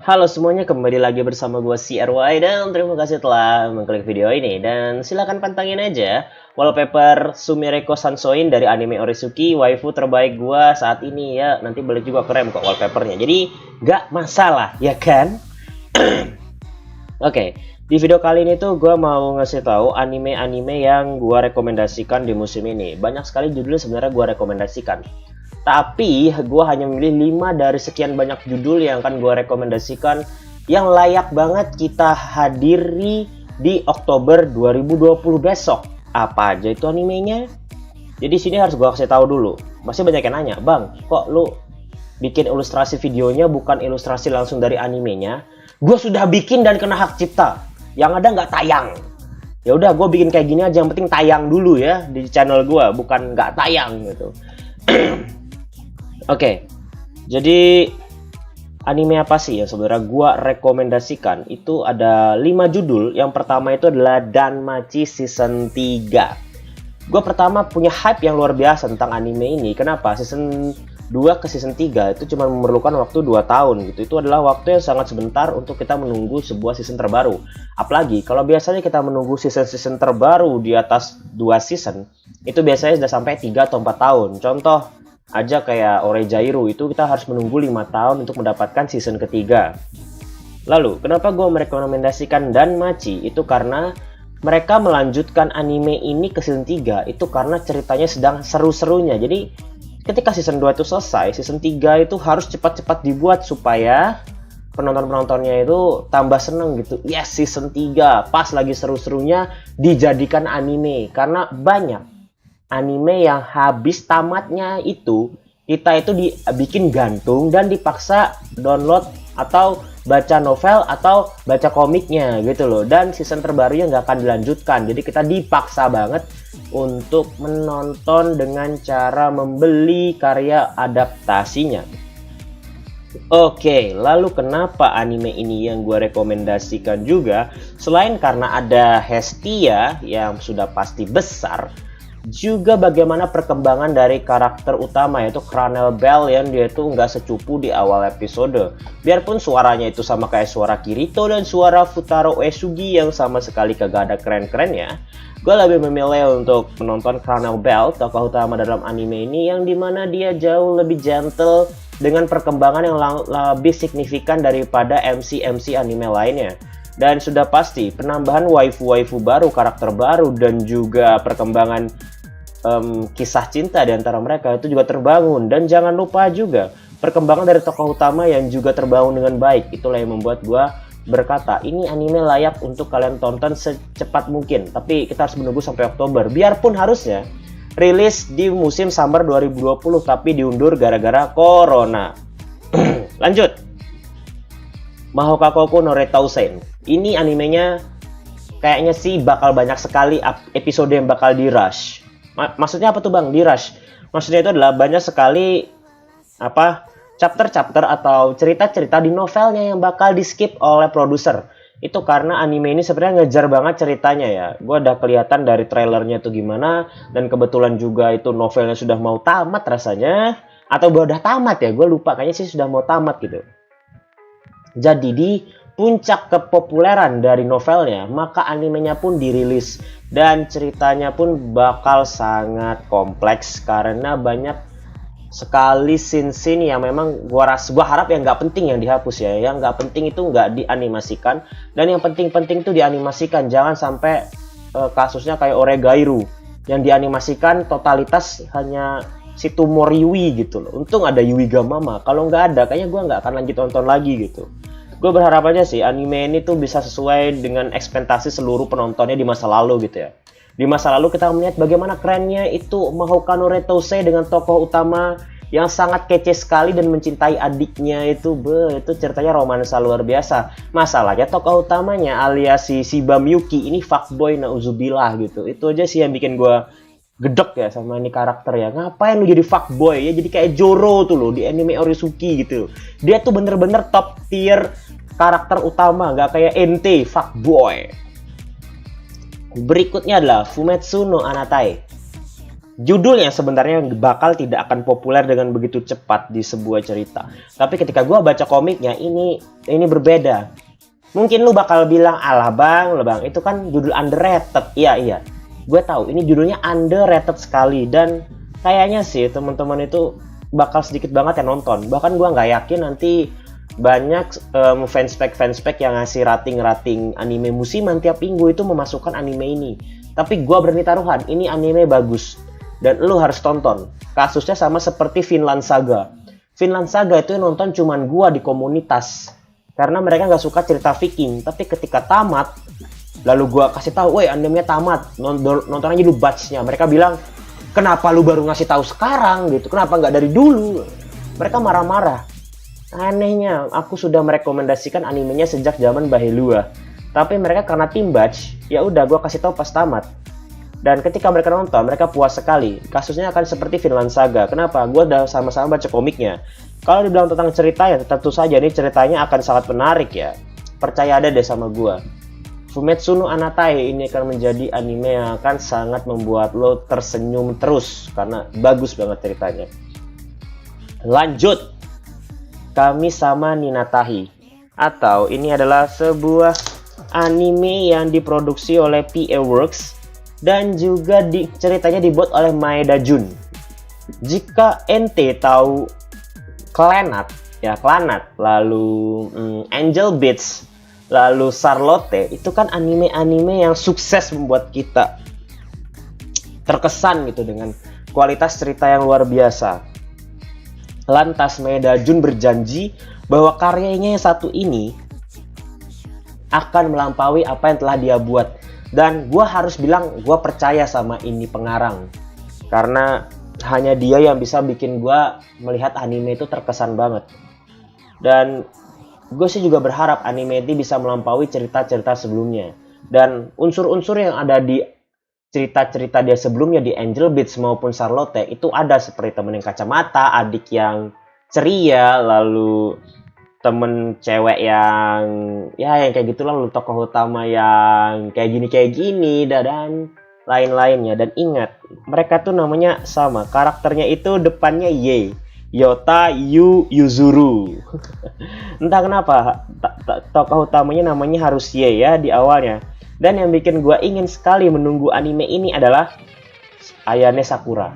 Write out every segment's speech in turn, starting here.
Halo semuanya, kembali lagi bersama gue CRY dan terima kasih telah mengklik video ini. Dan silakan pantangin aja wallpaper Sumireko Sansoin dari anime Oresuki, waifu terbaik gue saat ini ya. Nanti balik juga keren kok wallpapernya, jadi gak masalah ya kan? Oke, di video kali ini tuh gue mau ngasih tahu anime-anime yang gue rekomendasikan di musim ini. Banyak sekali judul sebenarnya gue rekomendasikan. Tapi gue hanya memilih 5 dari sekian banyak judul yang akan gue rekomendasikan yang layak banget kita hadiri di Oktober 2020 besok. Apa aja itu animenya? Jadi sini harus gue kasih tahu dulu. Masih banyak yang nanya, "Bang, kok lu bikin ilustrasi videonya bukan ilustrasi langsung dari animenya?" Gue sudah bikin dan kena hak cipta. Yang ada nggak tayang. Ya udah, gue bikin kayak gini aja, yang penting tayang dulu ya di channel gue, bukan nggak tayang gitu. Oke, jadi anime apa sih yang sebenarnya gua rekomendasikan? Itu ada 5 judul. Yang pertama itu adalah Danmachi Season 3. Gua pertama punya hype yang luar biasa tentang anime ini. Kenapa? Season 2 ke Season 3 itu cuma memerlukan waktu 2 tahun gitu. Itu adalah waktu yang sangat sebentar untuk kita menunggu sebuah season terbaru. Apalagi kalau biasanya kita menunggu season-season terbaru di atas 2 season, itu biasanya sudah sampai 3 atau 4 tahun. Contoh aja kayak Orejairu, itu kita harus menunggu 5 tahun untuk mendapatkan season ketiga. Lalu kenapa gue merekomendasikan Danmachi? Itu karena mereka melanjutkan anime ini ke season 3 itu karena ceritanya sedang seru-serunya. Jadi ketika season 2 itu selesai, season 3 itu harus cepat-cepat dibuat supaya penonton-penontonnya itu tambah seneng gitu. Yes, season 3 pas lagi seru-serunya dijadikan anime. Karena banyak anime yang habis tamatnya itu kita itu dibikin gantung dan dipaksa download atau baca novel atau baca komiknya gitu loh, dan season terbarunya nggak akan dilanjutkan. Jadi kita dipaksa banget untuk menonton dengan cara membeli karya adaptasinya. Oke, lalu kenapa anime ini yang gue rekomendasikan juga? Selain karena ada Hestia yang sudah pasti besar, juga bagaimana perkembangan dari karakter utama yaitu Cranel Bell yang dia itu nggak secupu di awal episode. Biarpun suaranya itu sama kayak suara Kirito dan suara Futaro Uesugi yang sama sekali kagak ada keren-kerennya, gue lebih memilih untuk menonton Cranel Bell, tokoh utama dalam anime ini, yang dimana dia jauh lebih gentle dengan perkembangan yang lebih signifikan daripada MC-MC anime lainnya. Dan sudah pasti penambahan waifu-waifu baru, karakter baru, dan juga perkembangan kisah cinta di antara mereka itu juga terbangun. Dan jangan lupa juga perkembangan dari tokoh utama yang juga terbangun dengan baik. Itulah yang membuat gua berkata ini anime layak untuk kalian tonton secepat mungkin. Tapi kita harus menunggu sampai Oktober. Biarpun harusnya rilis di musim summer 2020 tapi diundur gara-gara corona. Lanjut, Mahoka Koku no Retousen. Ini animenya kayaknya sih bakal banyak sekali episode yang bakal di rush. Maksudnya apa tuh bang, di rush? Maksudnya itu adalah banyak sekali chapter-chapter atau cerita-cerita di novelnya yang bakal di skip oleh produser. Itu karena anime ini sebenarnya ngejar banget ceritanya ya. Gue udah kelihatan dari trailernya tuh gimana, dan kebetulan juga itu novelnya sudah mau tamat rasanya, atau udah tamat ya, gue lupa, kayaknya sih sudah mau tamat gitu. Jadi di puncak kepopuleran dari novelnya, maka animenya pun dirilis dan ceritanya pun bakal sangat kompleks karena banyak sekali scene-scene yang memang gua harap yang nggak penting yang dihapus ya. Yang nggak penting itu nggak dianimasikan, dan yang penting-penting itu dianimasikan. Jangan sampai kasusnya kayak Oregairu yang dianimasikan totalitas hanya si tumor Yui gitu loh. Untung ada Yui Gamama, kalau nggak ada kayaknya gua nggak akan lanjut nonton lagi gitu. Gue berharap aja sih anime ini tuh bisa sesuai dengan ekspektasi seluruh penontonnya di masa lalu gitu ya. Di masa lalu kita melihat bagaimana kerennya itu Mahoka no Retousen dengan tokoh utama yang sangat kece sekali dan mencintai adiknya itu. Itu ceritanya romansa luar biasa. Masalahnya tokoh utamanya alias si Shiba Miyuki ini fuckboy nauzubillah gitu. Itu aja sih yang bikin gue gedek ya sama ini karakter ya. Ngapain lu jadi fuckboy ya? Jadi kayak Joro tuh loh di anime Oresuki gitu. Dia tuh bener-bener top tier karakter utama, nggak kayak ente fuckboy. Berikutnya adalah Fumetsu no Anatai. judulnya sebenarnya bakal tidak akan populer dengan begitu cepat di sebuah cerita. Tapi ketika gue baca komiknya, ini berbeda. Mungkin lu bakal bilang, alah bang, itu kan judul underrated. Iya. Gue tahu ini judulnya underrated sekali, dan kayaknya sih teman-teman itu bakal sedikit banget yang nonton. Bahkan gue nggak yakin nanti banyak fanspage yang ngasih rating anime musiman tiap minggu itu memasukkan anime ini. Tapi gue berani taruhan, ini anime bagus dan lu harus tonton. Kasusnya sama seperti Vinland Saga. Vinland Saga itu yang nonton cuman gue di komunitas, karena mereka nggak suka cerita Viking. Tapi ketika tamat, lalu gue kasih tahu, woi animenya tamat, nonton aja dulu batch-nya. Mereka bilang, kenapa lu baru ngasih tahu sekarang gitu? Kenapa nggak dari dulu? Mereka marah-marah. Anehnya, aku sudah merekomendasikan animenya sejak zaman Bahelua. Tapi mereka karena tim batch, ya udah gue kasih tahu pas tamat. Dan ketika mereka nonton, mereka puas sekali. Kasusnya akan seperti Vinland Saga. Kenapa? Gue udah sama-sama baca komiknya. Kalau dibilang tentang cerita, ya tentu saja ini ceritanya akan sangat menarik ya. Percaya ada deh sama gue. Fumetsu no Anatae ini akan menjadi anime yang akan sangat membuat lo tersenyum terus, karena bagus banget ceritanya. Lanjut, Kami-sama Ninatahi, atau ini adalah sebuah anime yang diproduksi oleh PA Works dan juga ceritanya dibuat oleh Maeda Jun. Jika ente tahu Clannad, lalu Angel Beats, lalu Charlotte, itu kan anime-anime yang sukses membuat kita terkesan gitu dengan kualitas cerita yang luar biasa. Lantas Maeda Jun berjanji bahwa karyanya yang satu ini akan melampaui apa yang telah dia buat. Dan gue harus bilang, gue percaya sama ini pengarang, karena hanya dia yang bisa bikin gue melihat anime itu terkesan banget. Dan gue sih juga berharap anime ini bisa melampaui cerita-cerita sebelumnya. Dan unsur-unsur yang ada di cerita-cerita dia sebelumnya di Angel Beats maupun Charlotte itu ada, seperti temen yang kacamata, adik yang ceria, lalu temen cewek yang yang kayak gitulah, lalu tokoh utama yang kayak gini dan lain-lainnya. Dan ingat, mereka tuh namanya sama, karakternya itu depannya Y, Yota Yuzuru. Entah kenapa tokoh utamanya namanya harus Y ya di awalnya. Dan yang bikin gue ingin sekali menunggu anime ini adalah Ayane Sakura.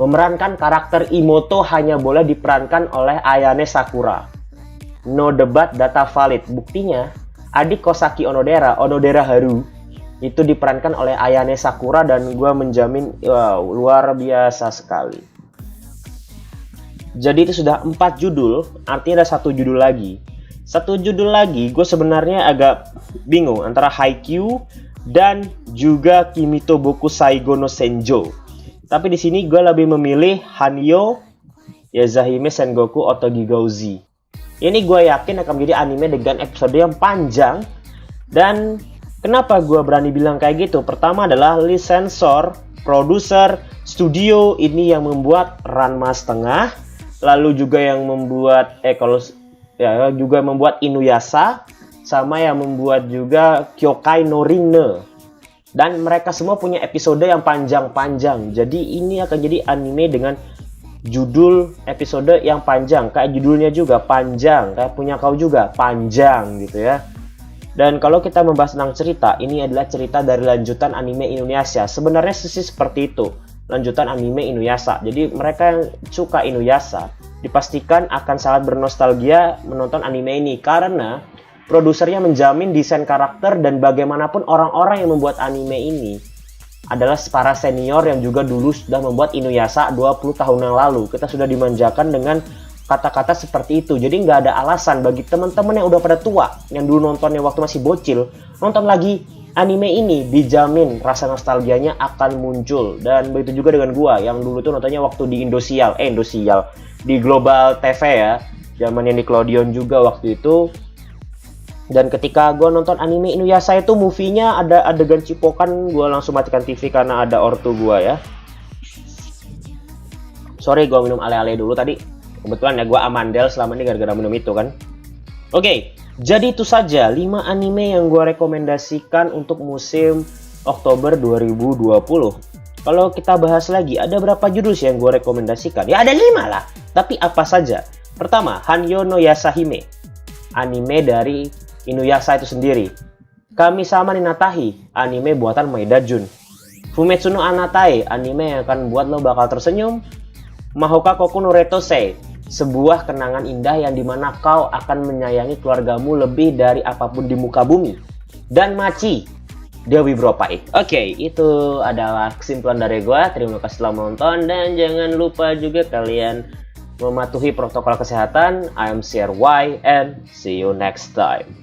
Memerankan karakter Imoto hanya boleh diperankan oleh Ayane Sakura. No debat, data valid. Buktinya, adik Kosaki Onodera Haru, itu diperankan oleh Ayane Sakura, dan gue menjamin luar biasa sekali. Jadi itu sudah 4 judul, artinya ada 1 judul lagi. 1 judul lagi, gue sebenarnya agak bingung antara Haikyuu dan juga Kimito Boku Saigo no Senjo. Tapi di sini gue lebih memilih Hanyo Yazahime Sengoku Otogi Gouzi. Ini gue yakin akan menjadi anime dengan episode yang panjang. Dan kenapa gue berani bilang kayak gitu? Pertama adalah lisensor, produser, studio ini yang membuat Ranma setengah, lalu juga yang membuat juga membuat Inuyasha, sama yang membuat juga Kyokai no Rinne. Dan mereka semua punya episode yang panjang-panjang. Jadi ini akan jadi anime dengan judul episode yang panjang. Kayak judulnya juga panjang, kayak punya kau juga panjang gitu ya. Dan kalau kita membahas tentang cerita, ini adalah cerita dari lanjutan anime Inuyasha. Sebenarnya sih seperti itu, lanjutan anime Inuyasha. Jadi mereka yang suka Inuyasha dipastikan akan sangat bernostalgia menonton anime ini, karena produsernya menjamin desain karakter, dan bagaimanapun orang-orang yang membuat anime ini adalah para senior yang juga dulu sudah membuat Inuyasha 20 tahun yang lalu. Kita sudah dimanjakan dengan kata-kata seperti itu. Jadi nggak ada alasan bagi teman-teman yang udah pada tua, yang dulu nontonnya waktu masih bocil, nonton lagi anime ini, dijamin rasa nostalgianya akan muncul. Dan begitu juga dengan gua yang dulu tuh nontonnya waktu di Indosial, di Global TV ya, zamannya Nickelodeon juga waktu itu. Dan ketika gue nonton anime Inuyasha itu, movie-nya ada adegan cipokan, gue langsung matikan TV karena ada ortu gue ya. Sorry, gue minum ale-ale dulu tadi. Kebetulan ya gue amandel selama ini gara-gara minum itu kan. Oke, jadi itu saja 5 anime yang gue rekomendasikan untuk musim Oktober 2020. Kalau kita bahas lagi, ada berapa judul sih yang gue rekomendasikan? Ya ada 5 lah. Tapi apa saja? Pertama, Hanyo no Yasahime, anime dari Inuyasha itu sendiri. Kami-sama ni Natahi, anime buatan Maeda Jun. Fumetsu no Anatae, anime yang akan buat lo bakal tersenyum. Mahoka Koku no Retose, sebuah kenangan indah yang dimana kau akan menyayangi keluargamu lebih dari apapun di muka bumi. Dan Machi, Dewi Bropai. Oke, itu adalah kesimpulan dari gue. Terima kasih telah menonton dan jangan lupa juga kalian mematuhi protokol kesehatan. I'm CRY and see you next time.